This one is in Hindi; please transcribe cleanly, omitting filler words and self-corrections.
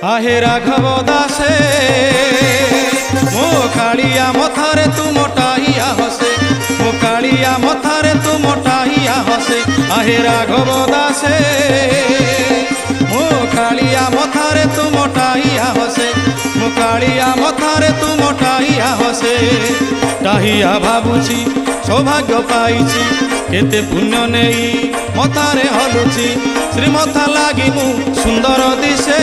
आहे राघव दासे मो कालिया मथारे तू मोटाइया हसे मो कालिया मथारे तू मोटाइया हसे आहे राघव दासे मो कालिया मथारे तू मोटाइया हसे मो कालिया मथारे तू मोटाइया हसे टाहिया भाबुची सौभाग्य पाइची केते पुण्य नेई मथारे हलुची श्रीमथा लागी मु सुंदर दिशे